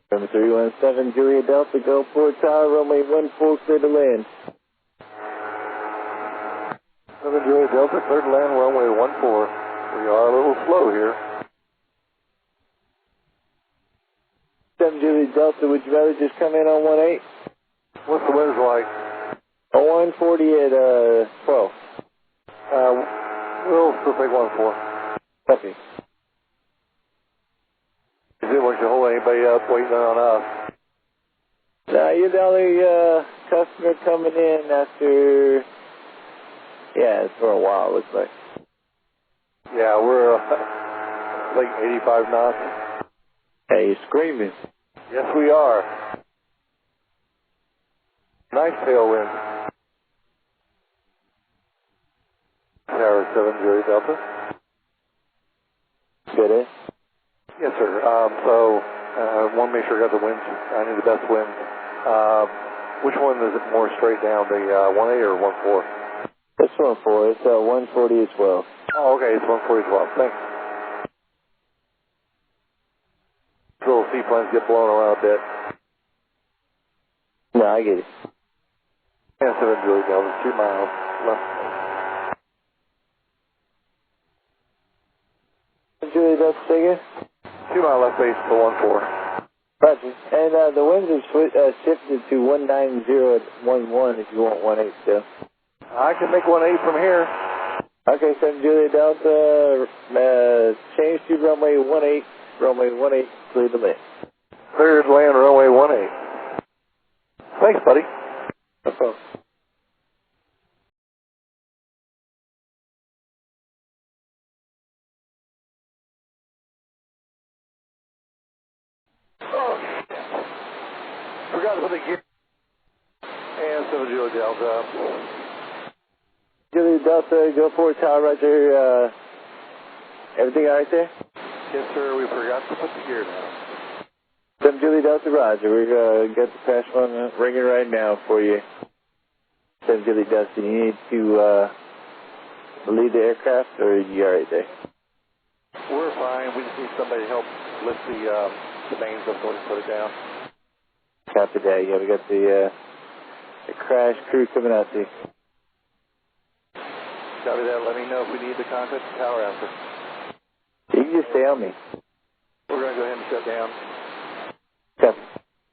From 317 Julia Delta, Gulfport Tower, runway 14, clear to land. 7 Julia Delta, clear to land, runway 14. We are a little slow here. 7 Julia Delta, would you rather just come in on 18? What's the winds like? 140 at 12. We'll still take 14. Copy. You didn't want you to hold anybody up waiting on us. No, you're the only customer coming in after, yeah, it's for a while, looks like. Yeah, we're like 85 knots. Hey, you're screaming. Yes, we are. Nice tailwind. Tower 7 Julia Delta. Good, eh? Yes, sir. So, I want to make sure I got the winds. I need the best wind. Which one is it more straight down, the 1A or 14? It's 14. It's 140 as well. Oh, okay. It's 140 as well. Thanks. Little seaplanes get blown around a bit. No, I get it. Yeah, 7 Julia Delta, 2 miles left. Julia Delta, figure? 2 mile left base to 14. Roger. And the winds have shifted to 190 at 11 if you want 18 still. I can make 18 from here. Okay, 7 Julia Delta, change to runway 18, clear to land. Cleared land, runway 18. Thanks, buddy. No problem. Forgot to put the gear. And 7 Julia Delta. Julia Delta, Gulfport Tower, roger. Everything all right there? Yes, sir. We forgot to put the gear down. 7 Julia Delta, roger. We're got the crash one ringing right now for you. 7 Julia Delta, you need to leave the aircraft, or are you all right there? We're fine. We just need somebody to help lift the mains up so we can put it down. Copy that. Yeah, we got the crash crew coming out to you. Copy that. Let me know if we need to contact the tower after. You can just stay on me. We're going to go ahead and shut down. Copy.